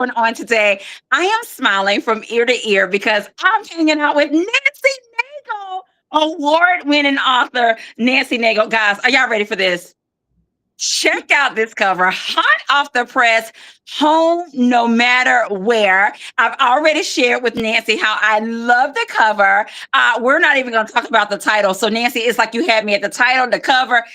On today. I am smiling from ear to ear because I'm hanging out with Nancy Nagel, award winning author Nancy Nagel. Guys, are y'all ready for this? Check out this cover, hot off the press, home no matter where. I've already shared with Nancy how I love the cover. We're not even going to talk about the title. So, Nancy, it's like you had me at the title, the cover.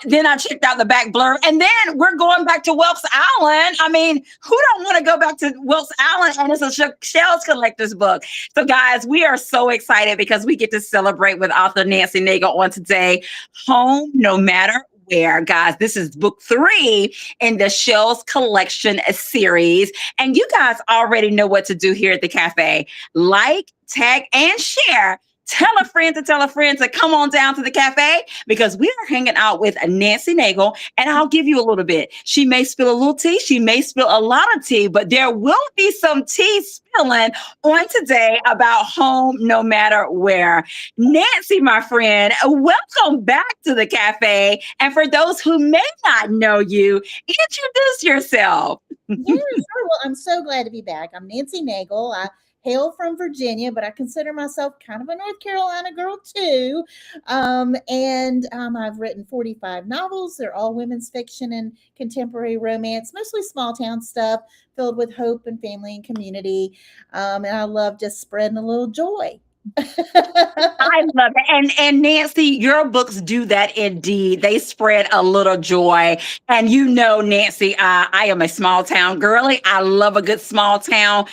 Then I checked out the back blurb, and then we're going back to Wilkes Island. I mean, who don't want to go back to Wilkes Island? And it's a Shells Collector's book. So, guys, we are so excited because we get to celebrate with author Nancy Nagel on today. Home no matter where, guys. This is book 3 in the Shells Collection series. And you guys already know what to do here at the cafe. Like, tag, and share. Tell a friend to tell a friend to come on down to the cafe because we are hanging out with Nancy Nagel, and I'll give you a little bit. She may spill a little tea. She may spill a lot of tea, but there will be some tea spilling on today about home no matter where. Nancy, my friend, welcome back to the cafe. And for those who may not know you, introduce yourself. Yeah, sure. Well, I'm so glad to be back. I'm Nancy Nagel. I hail from Virginia, but I consider myself kind of a North Carolina girl too. I've written 45 novels. They're all women's fiction and contemporary romance, mostly small town stuff filled with hope and family and community. And I love just spreading a little joy. I love it. And Nancy, your books do that indeed. They spread a little joy. And you know, Nancy, I am a small town girly. I love a good small town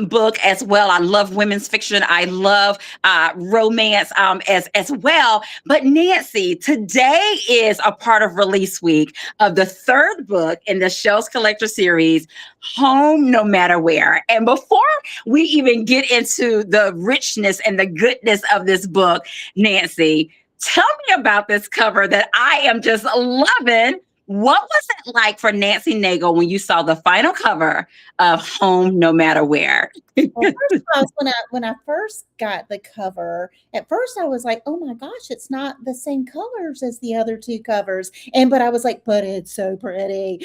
book as well. I love women's fiction. I love romance as well. But Nancy, today is a part of release week of the 3rd book in the Shells Collector series, Home No Matter Where. And before we even get into the richness and the goodness of this book, Nancy, tell me about this cover that I am just loving. What was it like for Nancy Nagel when you saw the final cover of Home No Matter Where? Well, first of all, when I first got the cover, at first I was like, "Oh my gosh, it's not the same colors as the other 2 covers." But I was like, "But it's so pretty."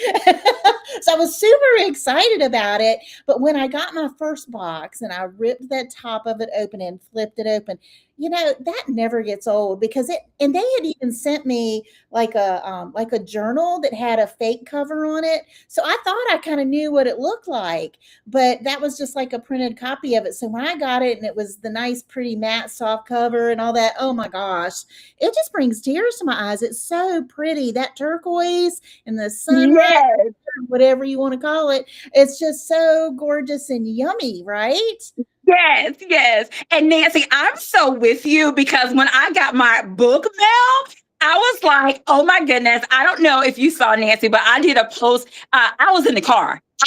So I was super excited about it. But when I got my first box and I ripped that top of it open and flipped it open, that never gets old because and they had even sent me like a journal that had a fake cover on it. So I thought I kind of knew what it looked like, but that was just like a printed copy of it. So when I got it and it was the nice, pretty matte soft cover and all that, oh my gosh, it just brings tears to my eyes. It's so pretty. That turquoise and the sunrise, Yes. whatever you want to call it, it's just so gorgeous and yummy, right? Yes, yes. And Nancy, I'm so with you because when I got my book mail, I was like, oh my goodness. I don't know if you saw Nancy, but I did a post. I was in the car. I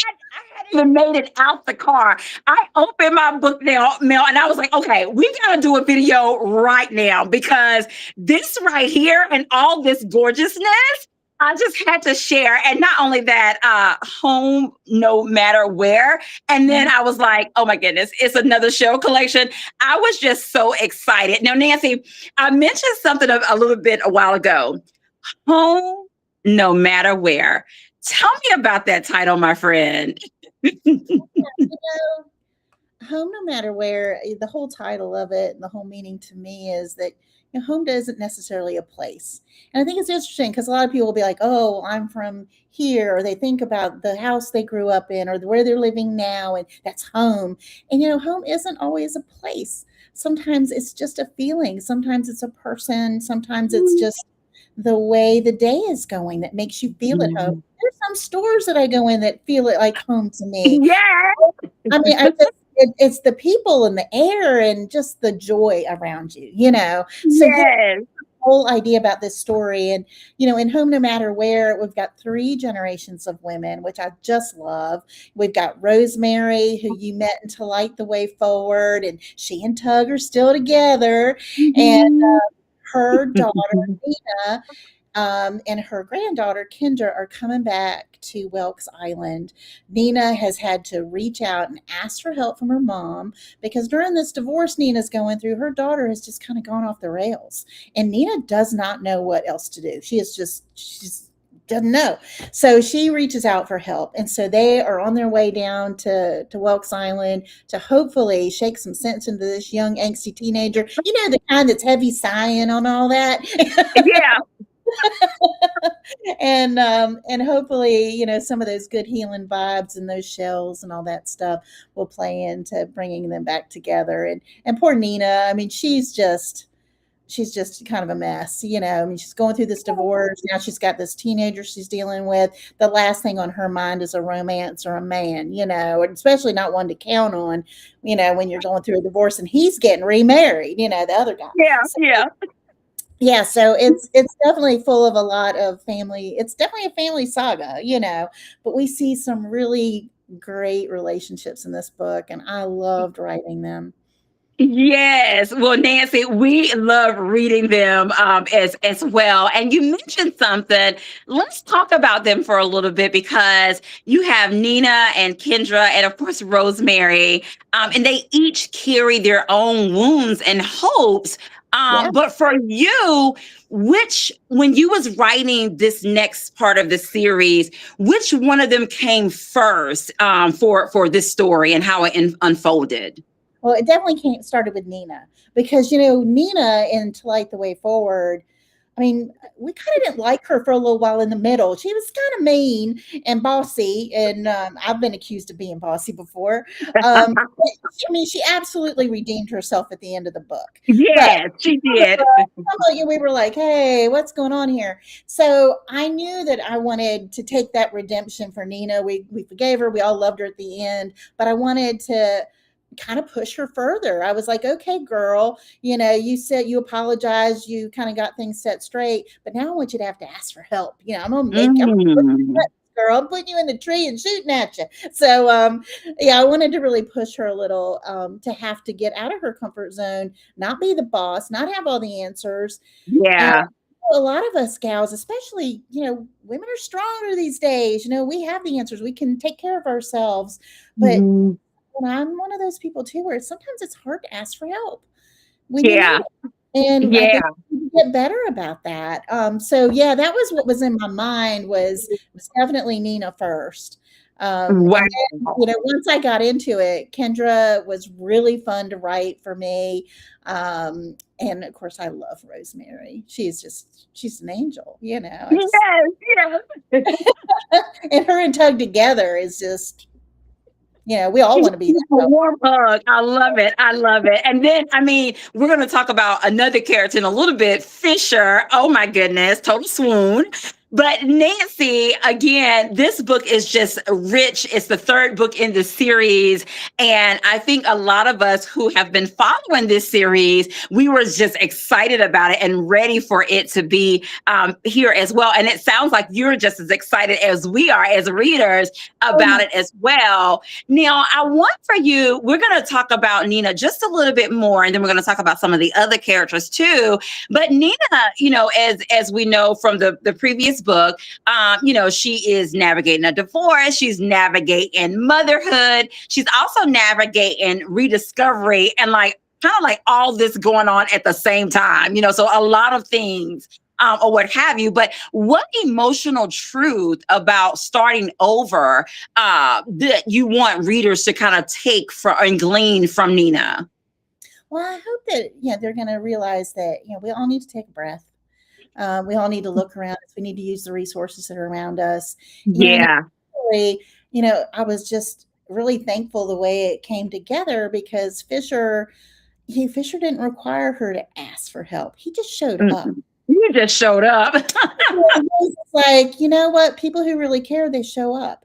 hadn't even made it out the car. I opened my book mail and I was like, okay, we got to do a video right now because this right here and all this gorgeousness, I just had to share. And not only that, home no matter where. And then I was like, oh my goodness, it's another show collection. I was just so excited. Now, Nancy, I mentioned something a little bit a while ago. Home no matter where. Tell me about that title, my friend. Home no matter where, the whole title of it and the whole meaning to me is that home isn't necessarily a place. And I think it's interesting because a lot of people will be like, oh, well, I'm from here, or they think about the house they grew up in or where they're living now, and that's home. And home isn't always a place. Sometimes it's just a feeling. Sometimes it's a person. Sometimes it's just the way the day is going that makes you feel at home. There's some stores that I go in that feel it like home to me. Yeah. I mean, it's the people and the air and just the joy around you, So Yes. the whole idea about this story, and in Home No Matter Where, we've got 3 generations of women, which I just love. We've got Rosemary, who you met in To Light the Way Forward, and she and Tug are still together, and her daughter Nina and her granddaughter, Kendra, are coming back to Wilkes Island. Nina has had to reach out and ask for help from her mom because during this divorce Nina's going through, her daughter has just kind of gone off the rails. And Nina does not know what else to do. She's doesn't know. So she reaches out for help. And so they are on their way down to Welks Island to hopefully shake some sense into this young, angsty teenager. You know, the kind that's heavy sighing on all that. Yeah. And hopefully, you know, some of those good healing vibes and those shells and all that stuff will play into bringing them back together. And poor Nina, I mean, she's just kind of a mess, you know. I mean, she's going through this divorce. Now she's got this teenager she's dealing with. The last thing on her mind is a romance or a man, you know, and especially not one to count on, you know, when you're going through a divorce and he's getting remarried, you know, the other guy. Yeah. So, Yeah. yeah, so it's definitely full of a lot of family. It's definitely a family saga, you know, but we see some really great relationships in this book, and I loved writing them. Yes. Well, Nancy, we love reading them as well. And you mentioned something. Let's talk about them for a little bit because you have Nina and Kendra and of course Rosemary, and they each carry their own wounds and hopes. Yeah. But for you, when you was writing this next part of the series, which one of them came first for this story and how it unfolded? Well, it definitely started with Nina because, you know, Nina in To Light the Way Forward, I mean, we kind of didn't like her for a little while in the middle. She was kind of mean and bossy, and I've been accused of being bossy before. I mean, she absolutely redeemed herself at the end of the book. But Yes, she did. we were like, hey, what's going on here? So I knew that I wanted to take that redemption for Nina. We forgave her. We all loved her at the end, but I wanted to kind of push her further. I was like, okay, girl, you know, you said you apologized, you kind of got things set straight, but now I want you to have to ask for help. You know, girl, I'm putting you in the tree and shooting at you. So, yeah, I wanted to really push her a little to have to get out of her comfort zone, not be the boss, not have all the answers. And Yeah. a lot of us gals, especially, you know, women are stronger these days. You know, we have the answers. We can take care of ourselves. But Mhm. and I'm one of those people too, where sometimes it's hard to ask for help when you need Yeah. it. And I Yeah. think we need to get better about that. So yeah, that was what was in my mind was definitely Nina first. And then, Wow. you know, once I got into it, Kendra was really fun to write for me. And of course I love Rosemary. She's an angel, you know. Yes. Yes. And her and Tug together is just, you know, we all She's want to be that a couple. warm hug. I love it. I love it. And then, I mean, we're going to talk about another character in a little bit, Fisher. Oh my goodness, total swoon. But Nancy, again, this book is just rich. It's the third book in the series. And I think a lot of us who have been following this series, we were just excited about it and ready for it to be here as well. And it sounds like you're just as excited as we are as readers Oh about my, it as well. Now, I want for you, we're going to talk about Nina just a little bit more, and then we're going to talk about some of the other characters too. But Nina, you know, as we know from the previous book, you know, she is navigating a divorce. She's navigating motherhood. She's also navigating rediscovery and like kind of like all this going on at the same time, you know, so a lot of things or what have you. But what emotional truth about starting over that you want readers to kind of take from and glean from Nina? well, I hope that, yeah, they're going to realize that, you know, we all need to take a breath. We all need to look around us. We need to use the resources that are around us. You know, and Yeah. really, you know, I was just really thankful the way it came together because Fisher didn't require her to ask for help. He just showed up. Mm-mm. You just showed up. It's like, you know what? People who really care, they show up.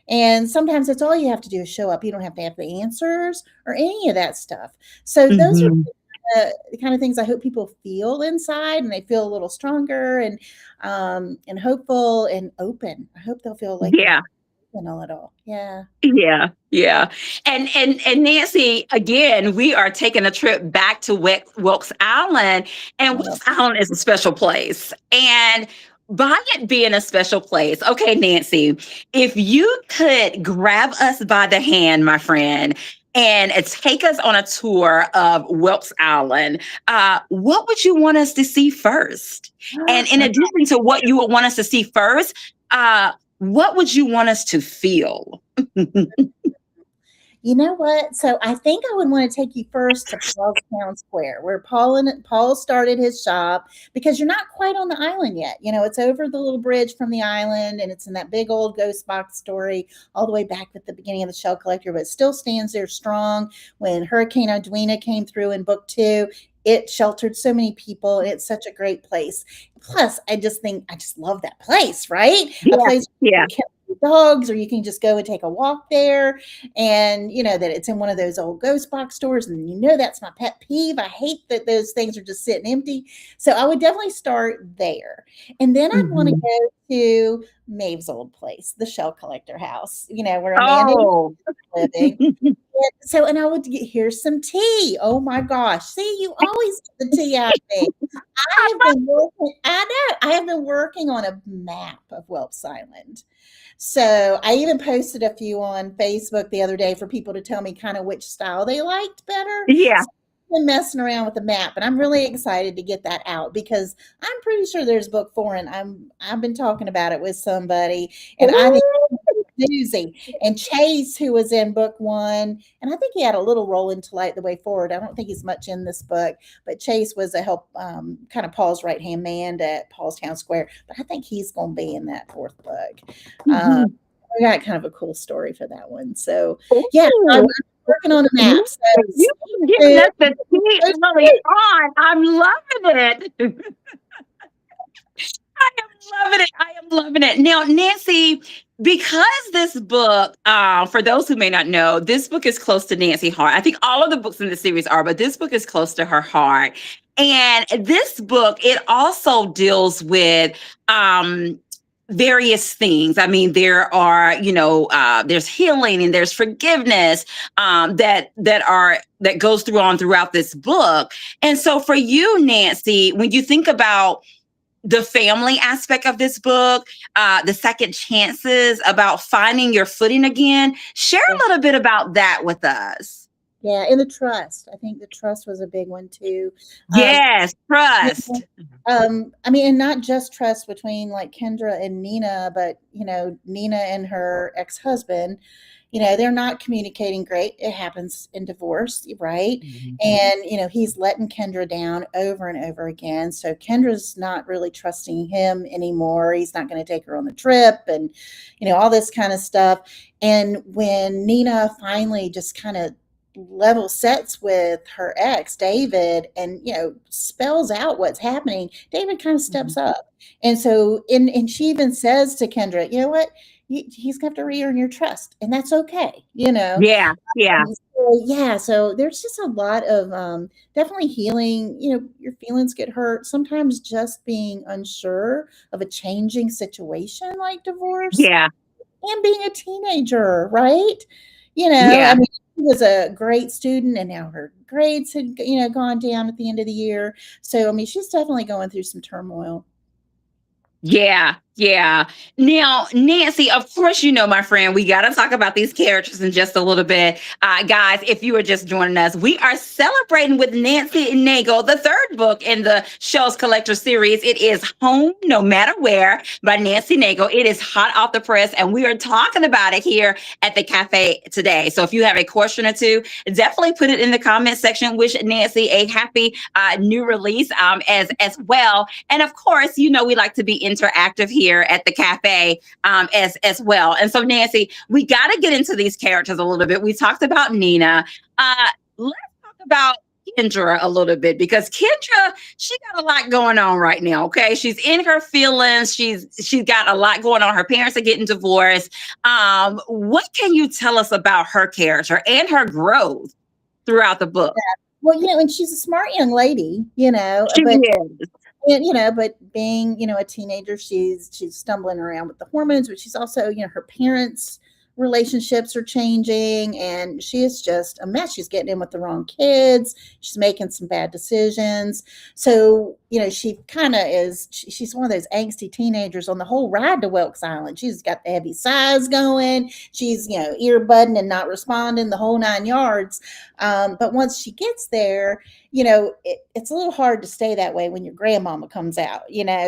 And sometimes that's all you have to do is show up. You don't have to have the answers or any of that stuff. So those are Mhm. the kind of things I hope people feel inside, and they feel a little stronger and hopeful and open. I hope they'll feel like they're Yeah. open a little. Yeah. Yeah, yeah. And Nancy, again, we are taking a trip back to Wilkes Island, and Well, Wilkes Island is a special place. And by it being a special place, okay, Nancy, if you could grab us by the hand, my friend, and take us on a tour of Wilkes Island, what would you want us to see first? And in addition to what you would want us to see first, What would you want us to feel? You know what? So I think I would want to take you first to Paul's Town Square, where Paul started his shop, because you're not quite on the island yet. You know, it's over the little bridge from the island, and it's in that big old ghost box story all the way back at the beginning of the Shell Collector, but it still stands there strong. When Hurricane Edwina came through in book 2, it sheltered so many people, and it's such a great place. Plus, I just love that place, right? A Yeah, place where yeah. you can catch dogs, or you can just go and take a walk there, and you know that it's in one of those old ghost box stores, and you know that's my pet peeve. I hate that those things are just sitting empty. So I would definitely start there, and then I'd want to Mhm. go to Maeve's old place, the Shell Collector house, you know, where Amanda Oh. was living. So, and I would here's some tea. Oh my gosh. See, you always get the tea out of me. I have been working on a map of Whelps Island. So I even posted a few on Facebook the other day for people to tell me kind of which style they liked better. Yeah. So I've been messing around with the map, and I'm really excited to get that out, because I'm pretty sure there's book 4, and I've been talking about it with somebody, and I think Ooh. doozy. And Chase, who was in book 1, and I think he had a little role into Light the Way Forward. I don't think he's much in this book, but Chase was a help, kind of Paul's right hand man at Paul's Town Square. But I think he's going to be in that 4th book. Um, Mhm. we got kind of a cool story for that one. So yeah, I'm Ooh. working on a You map. So you stay giving tuned. us the tea early on. I'm loving it. I am loving it. I am loving it. Now, Nancy, because this book, for those who may not know, this book is close to Nancy heart. I think all of the books in the series are, but this book is close to her heart. And this book, it also deals with various things. I mean, there are, there's healing and there's forgiveness that goes throughout this book. And so for you, Nancy, when you think about the family aspect of this book, the second chances, about finding your footing again. Share Yeah. a little bit about that with us. Yeah, and the trust. I think the trust was a big one too. Um, Yes, you know, trust. I mean, and not just trust between like Kendra and Nina, but you know, Nina and her ex-husband, you know, they're not communicating great. It happens in divorce, right? Mhm. And you know, he's letting Kendra down over and over again. So Kendra's not really trusting him anymore. He's not going to take her on the trip, and you know, all this kind of stuff. And when Nina finally just kind of level sets with her ex David, and you know, spells out what's happening, David kind of Mhm. steps up. And so and she even says to Kendra, you know what, he's gonna have to re-earn your trust, and that's okay, you know. Yeah, yeah, So, yeah, so there's just a lot of definitely healing. You know, your feelings get hurt sometimes, just being unsure of a changing situation like divorce yeah, and being a teenager, right? You know, I yeah. mean, she was a great student, and now her grades had, you know, gone down at the end of the year. So, I mean, she's definitely going through some turmoil. Yeah, yeah. Now, Nancy, of course, my friend, we got to talk about these characters in just a little bit. Guys, if you are just joining us, we are celebrating with Nancy Naigle, the third book in the Shell's Collector series. It is Home No Matter Where by Nancy Naigle. It is hot off the press, and we are talking about it here at the cafe today. So if you have a question or two, definitely put it in the comment section. Wish Nancy a happy new release as well. And of course, we like to be interactive here at the cafe as well. And so, Nancy, we got to get into these characters a little bit. We talked about Nina. Let's talk about Kendra a little bit, because Kendra, she got a lot going on right now. Okay, she's in her feelings. She's got a lot going on. Her parents are getting divorced. What can you tell us about her character and her growth throughout the book? Well, you know, and she's a smart young lady, you know, She but is. and, you know, but being, you know, a teenager, she's stumbling around with the hormones, but she's also, you know, her parents' relationships are changing, and she is just a mess. She's getting in with the wrong kids. She's making some bad decisions. So she kind of is, she's one of those angsty teenagers on the whole ride to Wilkes Island. She's got the heavy sighs going. She's, earbudding and not responding the whole 9 yards. But once she gets there, it's a little hard to stay that way when your grandmama comes out.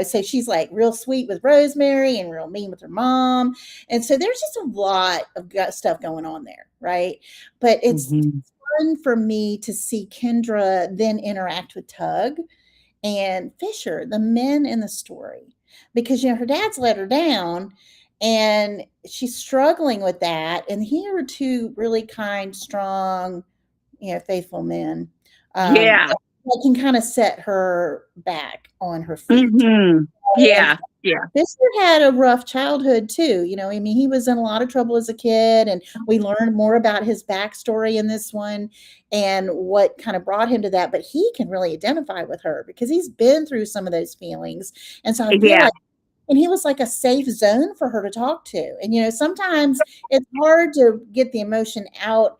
So she's like real sweet with Rosemary and real mean with her mom. And so there's just a lot of stuff going on there. Right. But it's Mhm. fun for me to see Kendra then interact with Tug and Fisher, the men in the story, because her dad's let her down and she's struggling with that. And here are two really kind, strong, faithful men Yeah. that can kind of set her back on her feet. Mhm. And Yeah. Yeah. Fisher had a rough childhood too. He was in a lot of trouble as a kid, and we learned more about his backstory in this one and what kind of brought him to that. But he can really identify with her because he's been through some of those feelings. And so I feel Yeah. like, and he was like a safe zone for her to talk to. And, sometimes it's hard to get the emotion out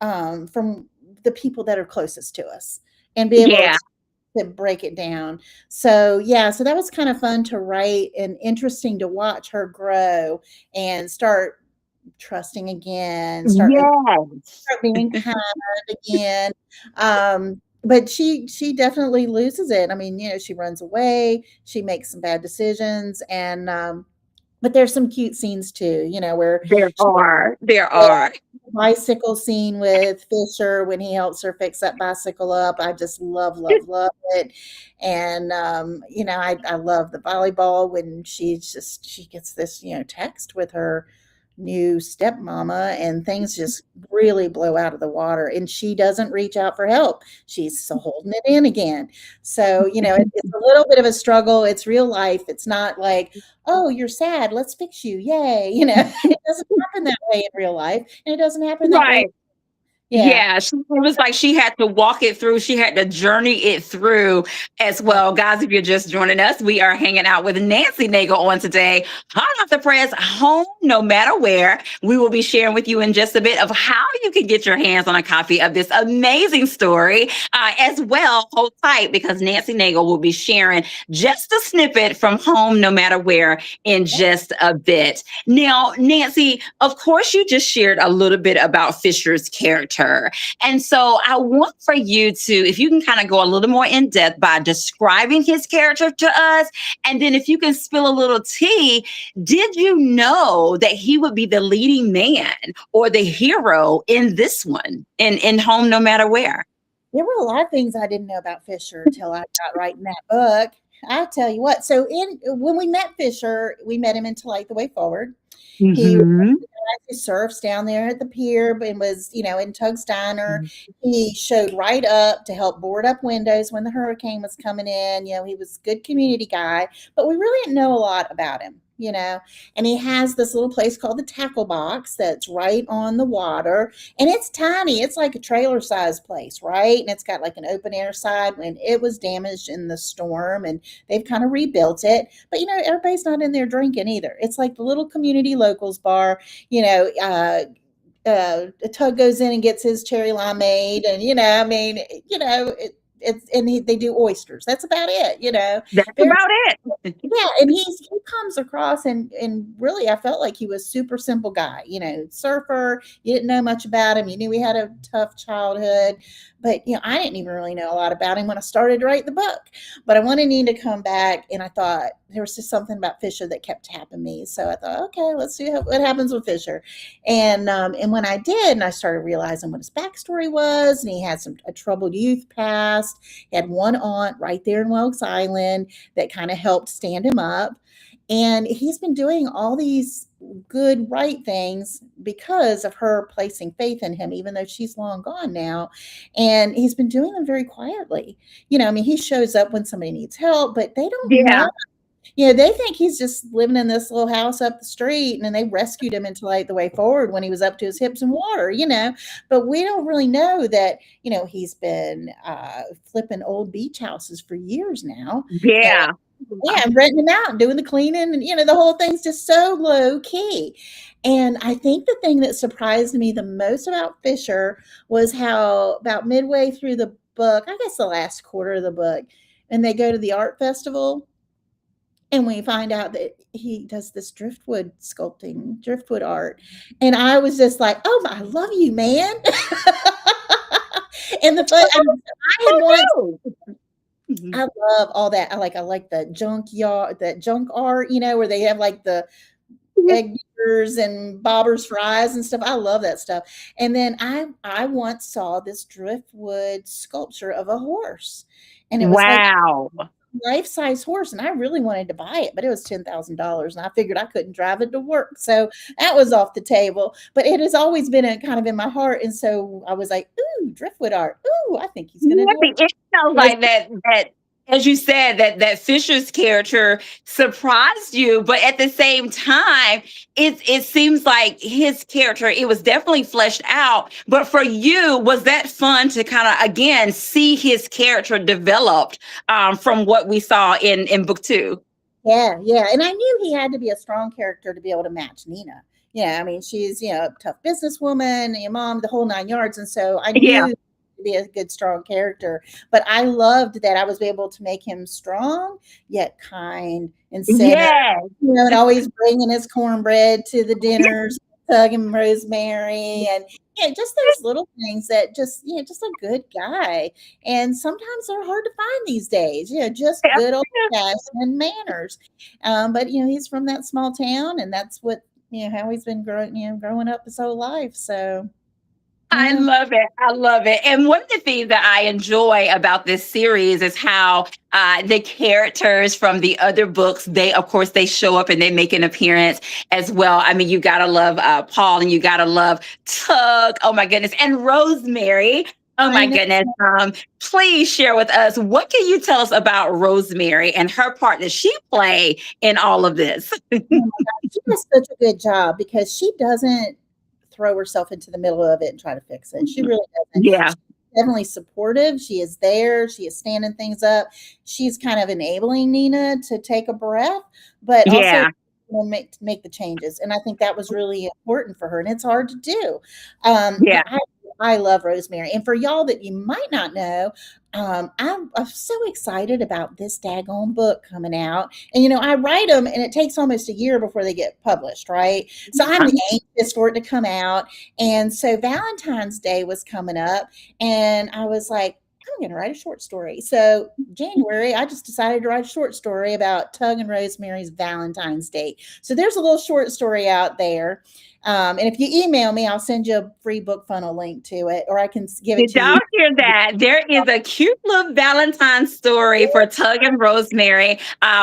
from the people that are closest to us and be able Yeah. to break it down. So yeah, so that was kind of fun to write and interesting to watch her grow and start trusting again, Yes. start being kind again. But she definitely loses it. I mean, she runs away, she makes some bad decisions, and but there's some cute scenes too, where There she are. There yeah, are. bicycle scene with Fisher when he helps her fix that bicycle up. I just love, love, love it. And I love the volleyball when she gets this, text with her new stepmama and things just really blow out of the water and she doesn't reach out for help. She's so holding it in again. So, it's a little bit of a struggle. It's real life. It's not like, oh, you're sad, let's fix you. Yay. It doesn't happen that way in real life. And it doesn't happen that way. Right. Yeah. Yeah, it was like she had to walk it through. She had to journey it through as Right. well. Guys, if you're just joining us, we are hanging out with Nancy Naigle on today. Hot off the press, home no matter where. We will be sharing with you in just a bit of how you can get your hands on a copy of this amazing story. As well, hold tight because Nancy Naigle will be sharing just a snippet from Home No Matter Where in just a bit. Now, Nancy, of course, you just shared a little bit about Fisher's character. And so I want for you to, if you can kind of go a little more in depth by describing his character to us, and then if you can spill a little tea, did you know that he would be the leading man or the hero in this one, in Home No Matter Where? There were a lot of things I didn't know about Fisher until I got writing that book. I tell you what, so when we met Fisher, we met him in To Light the Way Forward. He Mm-hmm. who surfs down there at the pier and was, in Tug's Diner. He showed right up to help board up windows when the hurricane was coming in. He was a good community guy, but we really didn't know a lot about him. And he has this little place called the Tackle Box that's right on the water. And it's tiny. It's like a trailer sized place, right? And it's got like an open air side when it was damaged in the storm and they've kind of rebuilt it. But, everybody's not in there drinking either. It's like the little community locals bar, Tug goes in and gets his cherry limeade, and I mean, they do oysters. That's about it. That's Very about it. yeah, and he comes across and really I felt like he was super simple guy, surfer. You didn't know much about him. You knew he had a tough childhood, but I didn't even really know a lot about him when I started to write the book. But I wanted Nina to come back, and I thought there was just something about Fisher that kept tapping me. So I thought, okay, let's see what happens with Fisher. And when I did, and I started realizing what his backstory was, and he had a troubled youth past. He had one aunt right there in Wilkes Island that kind of helped stand him up. And he's been doing all these good, right things because of her placing faith in him, even though she's long gone now. And he's been doing them very quietly. He shows up when somebody needs help, but they don't Yeah. know. They think he's just living in this little house up the street, and then they rescued him into Light the Way Forward when he was up to his hips in water. But we don't really know that, he's been flipping old beach houses for years now. And Yeah. yeah, I'm renting them out and doing the cleaning, and the whole thing's just so low key. And I think the thing that surprised me the most about Fisher was how about midway through the book, I guess the last quarter of the book, and they go to the art festival, and we find out that he does this driftwood art. And I was just like, oh, I love you, man. And I had once, Oh, no. Mhm. I love all that. I like the junkyard, that junk art, where they have like the egg beaters and bobbers fries and stuff. I love that stuff. And then I once saw this driftwood sculpture of a horse, and it was like Wow. life-size horse, and I really wanted to buy it, but it was $10,000, and I figured I couldn't drive it to work, so that was off the table. But it has always been a kind of in my heart, and so I was like, "Ooh, driftwood art. Ooh, I think he's gonna do Nothing. It sounds it." like that as you said, that Fisher's character surprised you, but at the same time, it seems like his character, it was definitely fleshed out. But for you, was that fun to kind of again see his character developed from what we saw in book two? Yeah, yeah, and I knew he had to be a strong character to be able to match Nina. Yeah, I mean, she's, a tough businesswoman, your mom, the whole 9 yards, and so I Yeah. knew to be a good, strong character. But I loved that I was able to make him strong, yet kind and center, Yes. and always bringing his cornbread to the dinners, Tug and Rosemary, and yeah, just those little things that just a good guy. And sometimes they're hard to find these days, just good old fashioned manners. But he's from that small town, and that's what how he's been growing up his whole life. So I yeah, love it. I love it. And one of the things that I enjoy about this series is how the characters from the other books, of course, they show up and they make an appearance as well. I mean, you got to love Paul and you got to love Tug. Oh, my goodness. And Rosemary. Oh, I my know. goodness. Please share with us, what can you tell us about Rosemary and her part that she play in all of this? Oh my God, she does such a good job because she doesn't throw herself into the middle of it and try to fix it. She really doesn't. Yeah. She's definitely supportive. She is there. She is standing things up. She's kind of enabling Nina to take a breath, but also Yeah. make the changes. And I think that was really important for her, and it's hard to do. Yeah. But I love Rosemary. And for y'all that you might not know, I'm so excited about this daggone book coming out. And I write them, and it takes almost a year before they get published, right? So I'm anxious for it to come out. And so Valentine's Day was coming up, and I was like, I'm going to write a short story. So January, I just decided to write a short story about Tug and Rosemary's Valentine's Day. So there's a little short story out there. And if you email me, I'll send you a free book funnel link to it, or I can give it Did to you. y'all hear that? There is a cute little Valentine story for Tug and Rosemary.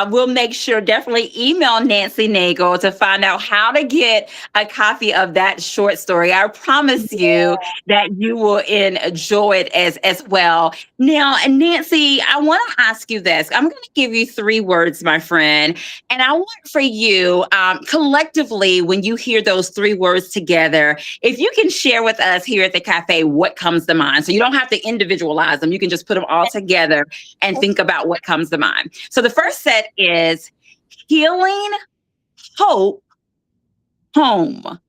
We'll make sure, definitely email Nancy Naigle to find out how to get a copy of that short story. I promise you that you will enjoy it as well. Now, Nancy, I want to ask you this. I'm going to give you 3 words, my friend. And I want for you, collectively, when you hear those 3 words together, if you can share with us here at the cafe what comes to mind. So you don't have to individualize them. You can just put them all together and think about what comes to mind. So the first set is healing, hope, home.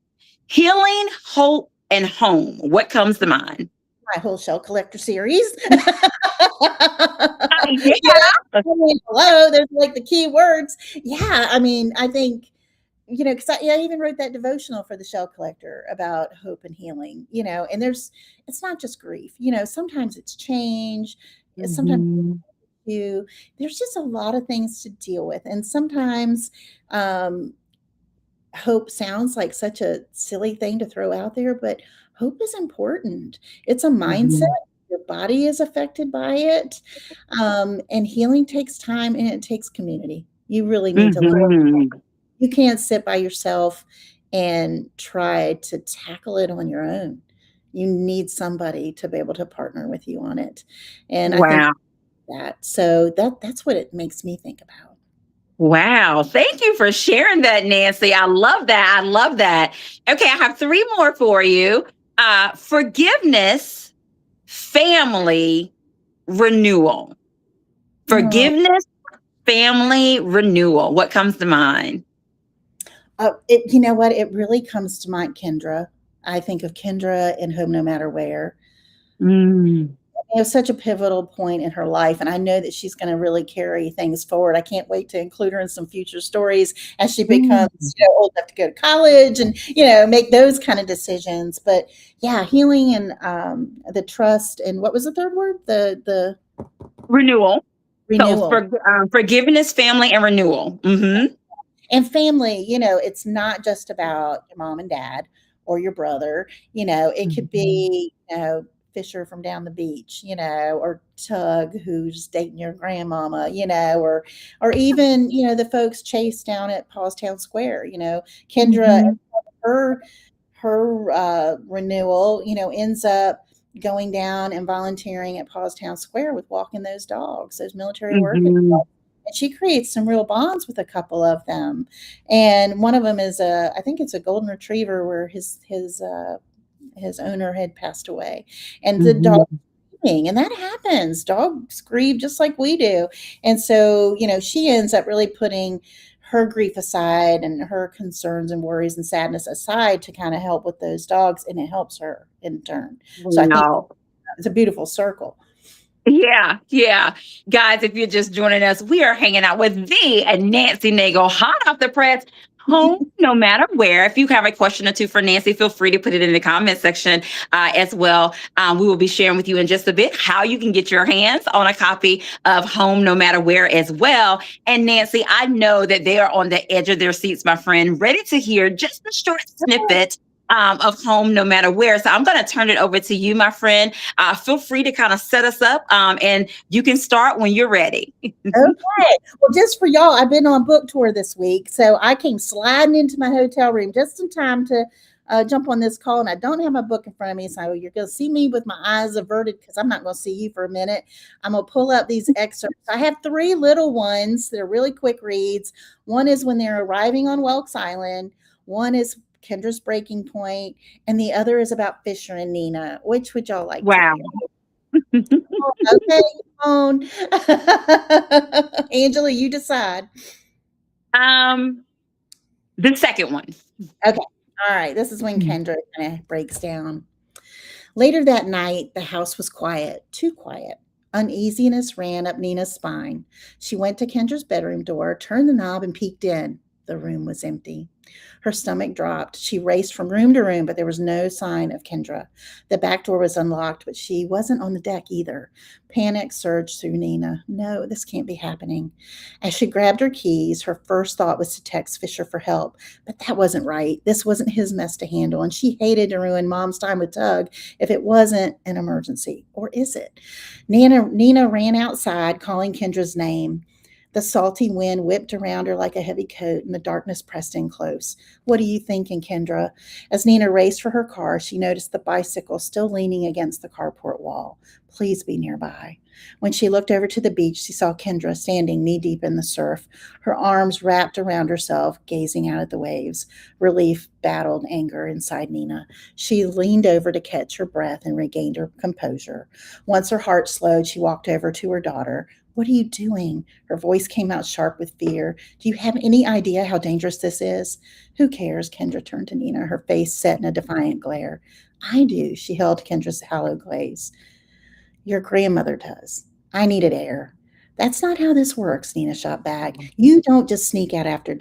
Healing, hope, and home. What comes to mind? My whole shell collector series. Yeah. I mean, hello, there's like the key words. Yeah, I mean, I think because I even wrote that devotional for the shell collector about hope and healing. And it's not just grief. Sometimes it's change. Sometimes Mhm. there's just a lot of things to deal with, and sometimes um, hope sounds like such a silly thing to throw out there, but hope is important. It's a mindset. Mhm. Your body is affected by it. And healing takes time, and it takes community. You really need to Mhm. you can't sit by yourself and try to tackle it on your own. You need somebody to be able to partner with you on it. And I think Wow. that's what it makes me think about. Wow. Thank you for sharing that, Nancy. I love that. I love that. Okay, I have 3 more for you. Forgiveness, family, renewal. Oh, Forgiveness, family, renewal. What comes to mind? you know what? It really comes to mind, Kendra. I think of Kendra in Home No Matter Where. Mm. It was such a pivotal point in her life, and I know that she's gonna really carry things forward. I can't wait to include her in some future stories as she becomes, Mm. old enough to go to college and, make those kind of decisions. But yeah, healing and the trust and what was the third word? The Renewal. So renewal. forgiveness, family, and renewal. And family, it's not just about your mom and dad or your brother. It could Mhm. be, Fisher from down the beach, or Tug who's dating your grandmama, or even, the folks chased down at Paulstown Square, Kendra, Mhm. her renewal, ends up going down and volunteering at Paulstown Square with walking those dogs, those military working. Mhm. And she creates some real bonds with a couple of them. And one of them is I think it's a golden retriever where his owner had passed away, and the dog Mhm. and that happens. Dogs grieve just like we do. And so, she ends up really putting her grief aside and her concerns and worries and sadness aside to kind of help with those dogs, and it helps her in turn. So I think Wow. it's a beautiful circle. Yeah, yeah. Guys, if you're just joining us, we are hanging out with the Nancy Nagel, hot off the press, home no matter where. If you have a question or two for Nancy, feel free to put it in the comment section as well. We will be sharing with you in just a bit how you can get your hands on a copy of Home No Matter Where as well. And Nancy, I know that they are on the edge of their seats, my friend, ready to hear just a short snippet of Home No Matter Where. So I'm going to turn it over to you, my friend. Feel free to kind of set us up and you can start when you're ready. Okay. Well, just for y'all, I've been on book tour this week. So I came sliding into my hotel room just in time to jump on this call. And I don't have my book in front of me. So you're going to see me with my eyes averted because I'm not going to see you for a minute. I'm going to pull up these excerpts. I have three little ones. They're really quick reads. One is when they're arriving on Welks Island, one is Kendra's breaking point, and the other is about Fisher and Nina. Which would y'all like to Wow. hear? Okay, phone. Angela, you decide. um, the second one. Okay. All right. This is when Kendra kind of breaks down. Later that night, the house was quiet, too quiet. Uneasiness ran up Nina's spine. She went to Kendra's bedroom door, turned the knob, and peeked in. The room was empty. Her stomach dropped. She raced from room to room, but there was no sign of Kendra. The back door was unlocked, but she wasn't on the deck either. Panic surged through Nina. No, this can't be happening. As she grabbed her keys, her first thought was to text Fisher for help, but that wasn't right. This wasn't his mess to handle, and she hated to ruin Mom's time with Tug if it wasn't an emergency. Or is it? Nina ran outside, calling Kendra's name. The salty wind whipped around her like a heavy coat, and the darkness pressed in close. What are you thinking, Kendra? As Nina raced for her car, she noticed the bicycle still leaning against the carport wall. Please be nearby. When she looked over to the beach, she saw Kendra standing knee deep in the surf, her arms wrapped around herself, gazing out at the waves. Relief battled anger inside Nina. She leaned over to catch her breath and regained her composure. Once her heart slowed, she walked over to her daughter. What are you doing? Her voice came out sharp with fear. Do you have any idea how dangerous this is? Who cares? Kendra turned to Nina, her face set in a defiant glare. I do, she held Kendra's hollow gaze. Your grandmother does. I needed air. That's not how this works, Nina shot back. You don't just sneak out after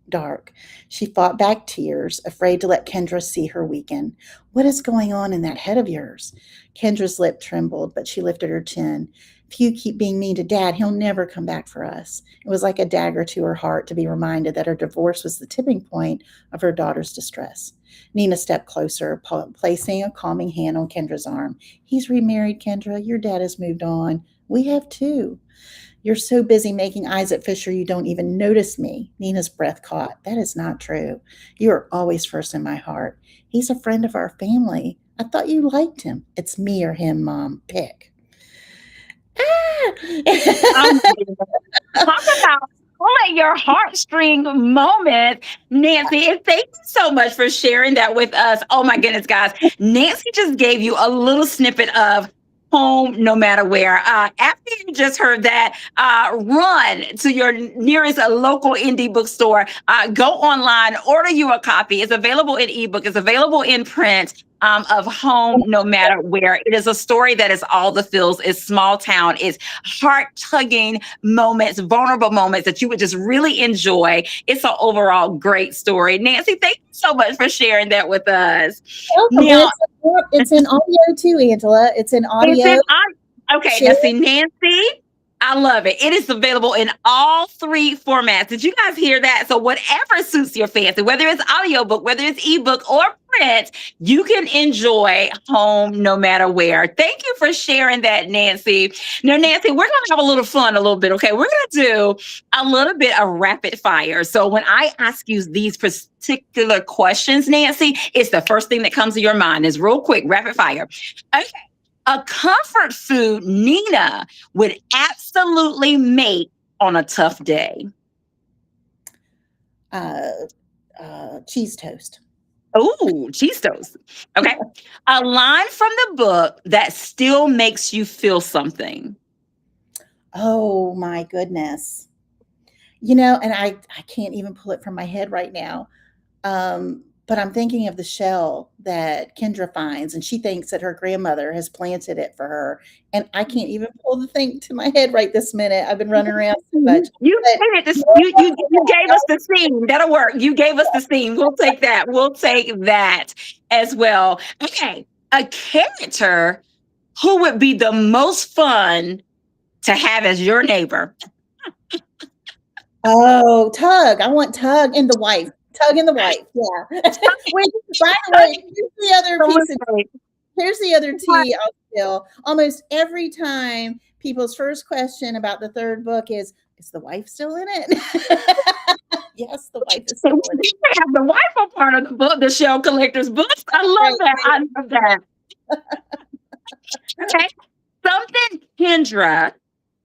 dark. She fought back tears, afraid to let Kendra see her weaken. What is going on in that head of yours? Kendra's lip trembled, but she lifted her chin. If you keep being mean to Dad, he'll never come back for us. It was like a dagger to her heart to be reminded that her divorce was the tipping point of her daughter's distress. Nina stepped closer, placing a calming hand on Kendra's arm. He's remarried, Kendra. Your dad has moved on. We have too. You're so busy making eyes at Fisher you don't even notice me. Nina's breath caught. That is not true. You are always first in my heart. He's a friend of our family. I thought you liked him. It's me or him, Mom. Pick. Oh Ah! my goodness. Talk about pull at your heartstring moment, Nancy. And thank you so much for sharing that with us. Oh my goodness, guys. Nancy just gave you a little snippet of Home No Matter Where. After you just heard that, run to your nearest local indie bookstore. Go online, order you a copy. It's available in ebook, it's available in print. of Home No Matter Where. It is a story that is all the feels, it's small town, it's heart tugging moments, vulnerable moments that you would just really enjoy. It's an overall great story. Nancy, thank you so much for sharing that with us. Welcome. Now, It's in audio too, Angela. It's in it's audio. an okay, Share. now see, Nancy, I love it. It is available in all three formats. Did you guys hear that? So whatever suits your fancy, whether it's audiobook, whether it's ebook or print, you can enjoy Home No Matter Where. Thank you for sharing that, Nancy. Now, Nancy, we're going to have a little fun a little bit, okay? We're going to do a little bit of rapid fire. So when I ask you these particular questions, Nancy, it's the first thing that comes to your mind is real quick, rapid fire. Okay. A comfort food Nina would absolutely make on a tough day. Cheese toast. Oh, cheese toast. Okay. A line from the book that still makes you feel something. Oh my goodness. And I can't even pull it from my head right now. But I'm thinking of the shell that Kendra finds, and she thinks that her grandmother has planted it for her. And I can't even pull the thing to my head right this minute. I've been running around so much. You gave us the scene. That'll work. You gave us the scene. We'll take that. We'll take that as well. Okay. A character who would be the most fun to have as your neighbor. Oh, Tug. I want Tug and the wife. Tug and the wife. Yeah. Wait, by the way, here's the other tea I'll spill. Almost every time people's first question about the third book is the wife still in it? Yes, the wife is still in it. Have the wife a part of the book, the Shell Collector's books. I love that. I love that. Okay. Something Kendra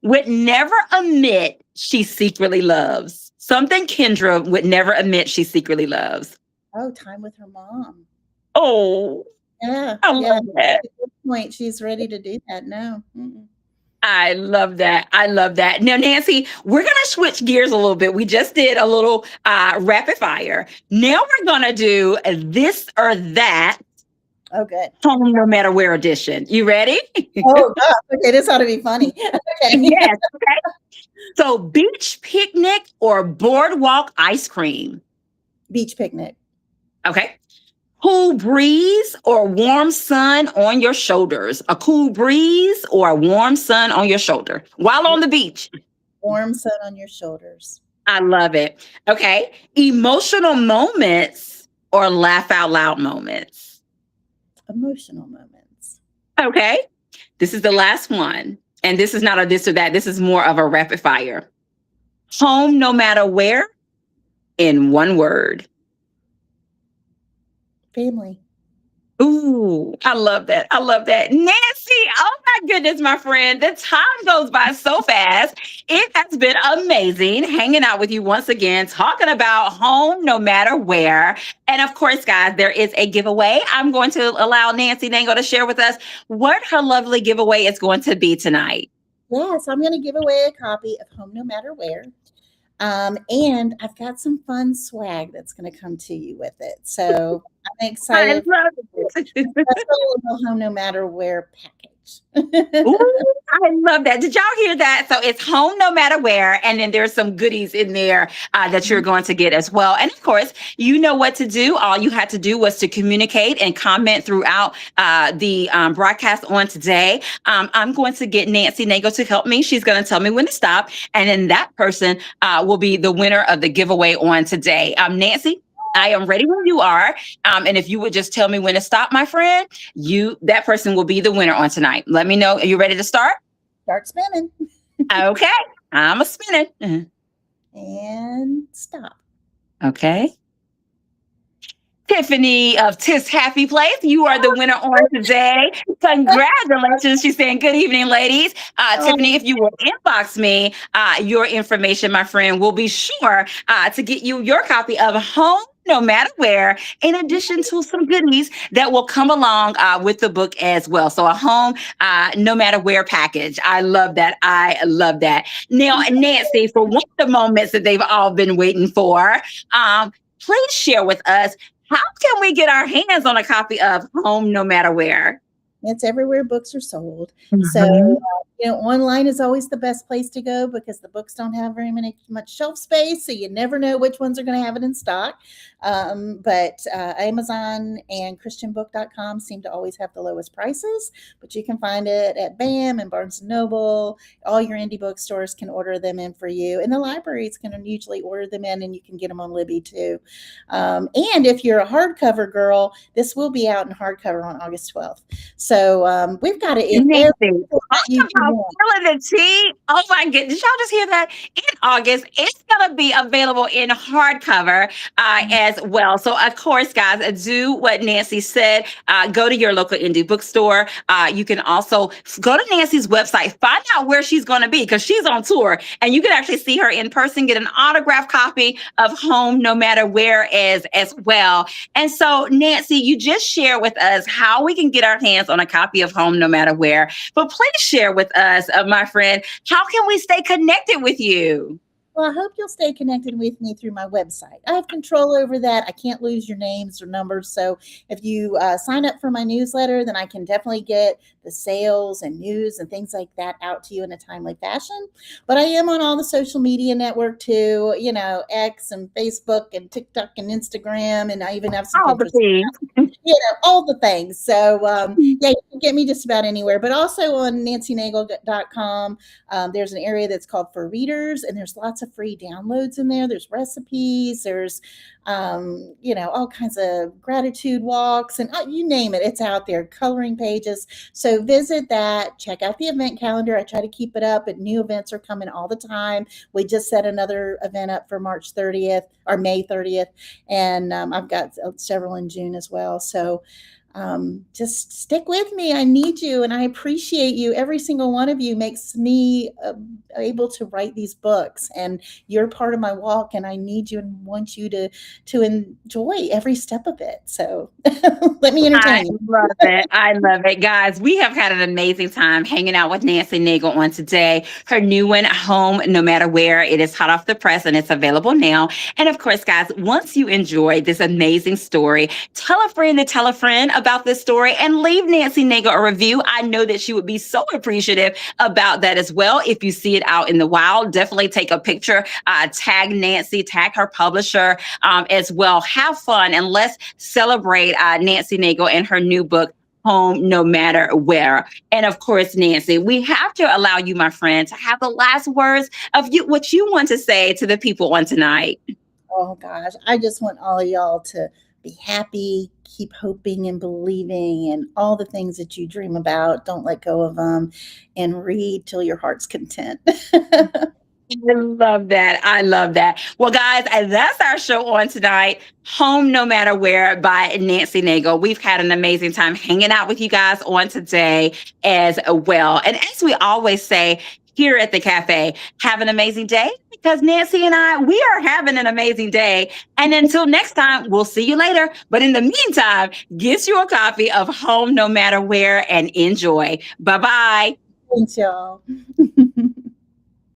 would never admit she secretly loves. Something Kendra would never admit she secretly loves. Oh, time with her mom. Oh, yeah. I love that. At this point, she's ready to do that. No. Mm-mm. I love that. I love that. Now, Nancy, we're going to switch gears a little bit. We just did a little rapid fire. Now we're going to do this or that. Oh, good. Home No Matter Where edition. You ready? Oh, gosh. Okay, this ought to be funny. Okay. Yes. Okay. So, beach picnic or boardwalk ice cream? Beach picnic. Okay. Cool breeze or warm sun on your shoulders? A cool breeze or a warm sun on your shoulder while on the beach? Warm sun on your shoulders. I love it. Okay. Emotional moments or laugh out loud moments? Emotional moments. Okay. This is the last one. And this is not a this or that. This is more of a rapid fire. Home No Matter Where in one word. Family. Ooh, I love that. I love that. Nancy, oh my goodness, my friend. The time goes by so fast. It has been amazing hanging out with you once again, talking about Home No Matter Where. And of course, guys, there is a giveaway. I'm going to allow Nancy Naigle to share with us what her lovely giveaway is going to be tonight. Yes, I'm going to give away a copy of Home No Matter Where. And I've got some fun swag that's going to come to you with it. So I'm excited. I love it. That's a Home No Matter Where package. Ooh, I love that. Did y'all hear that? So it's Home No Matter Where, and then there's some goodies in there that you're going to get as well. And of course, you know what to do. All you had to do was to communicate and comment throughout the broadcast on today. I'm going to get Nancy Naigle to help me. She's going to tell me when to stop, and then that person will be the winner of the giveaway on today. Nancy, I am ready when you are. And if you would just tell me when to stop, my friend, that person will be the winner on tonight. Let me know. Are you ready to start? Start spinning. Okay. I'm a spinning. And stop. Okay. Tiffany of Tis Happy Place, you are the winner on today. Congratulations. She's saying good evening, ladies. Tiffany, if you will inbox me your information, my friend, we'll be sure to get you your copy of Home No Matter Where, in addition to some goodies that will come along with the book as well. So a Home No Matter Where package. I love that. I love that. Now, Nancy, for one of the moments that they've all been waiting for, please share with us How can we get our hands on a copy of Home No Matter Where? It's everywhere books are sold. So, Mhm. online is always the best place to go because the books don't have much shelf space, so you never know which ones are going to have it in stock. But Amazon and ChristianBook.com seem to always have the lowest prices, but you can find it at BAM and Barnes and Noble. All your indie bookstores can order them in for you, and the libraries can usually order them in, and you can get them on Libby too. And if you're a hardcover girl, this will be out in hardcover on August 12th. So we've got it in Nancy, every talk format you can about want. spilling the tea. Oh my goodness. Did y'all just hear that? In August, it's going to be available in hardcover as well. So, of course, guys, do what Nancy said. Go to your local indie bookstore. You can also go to Nancy's website, find out where she's going to be because she's on tour and you can actually see her in person, get an autographed copy of Home No Matter Where as well. And so, Nancy, you just shared with us how we can get our hands on a copy of Home No Matter Where. But please share with us, my friend, how can we stay connected with you? Well, I hope you'll stay connected with me through my website. I have control over that. I can't lose your names or numbers. So if you sign up for my newsletter, then I can definitely get the sales and news and things like that out to you in a timely fashion. But I am on all the social media network too, X and Facebook and TikTok and Instagram. And I even have some All the Pinterest, things. all the things. So, yeah, you can get me just about anywhere, but also on nancynaigle.com. There's an area that's called for readers, and there's lots of free downloads in there. There's recipes, there's, all kinds of gratitude walks, and you name it, it's out there, coloring pages. So visit that, check out the event calendar. I try to keep it up, but new events are coming all the time. We just set another event up for March 30th or May 30th, and I've got several in June as well. So just stick with me. I need you and I appreciate you. Every single one of you makes me able to write these books, and you're part of my walk, and I need you and want you to enjoy every step of it. So let me I entertain you. love it. I love it. Guys, we have had an amazing time hanging out with Nancy Naigle on today. Her new one, Home No Matter Where. It is hot off the press and it's available now. And of course, guys, once you enjoyed this amazing story, tell a friend to tell a friend about this story and leave Nancy Naigle a review. I know that she would be so appreciative about that as well. If you see it out in the wild, definitely take a picture, tag Nancy, tag her publisher as well. Have fun and let's celebrate Nancy Naigle and her new book, Home No Matter Where. And of course, Nancy, we have to allow you, my friend, to have the last words of what you want to say to the people on tonight. Oh gosh, I just want all of y'all to be happy, keep hoping and believing, and all the things that you dream about. Don't let go of them, and read till your heart's content. I love that. I love that. Well, guys, that's our show on tonight. Home No Matter Where by Nancy Naigle. We've had an amazing time hanging out with you guys on today as well. And as we always say here at the cafe, have an amazing day because Nancy and I, we are having an amazing day. And until next time, we'll see you later. But in the meantime, get you a copy of Home No Matter Where and enjoy. Bye bye. Thanks, y'all.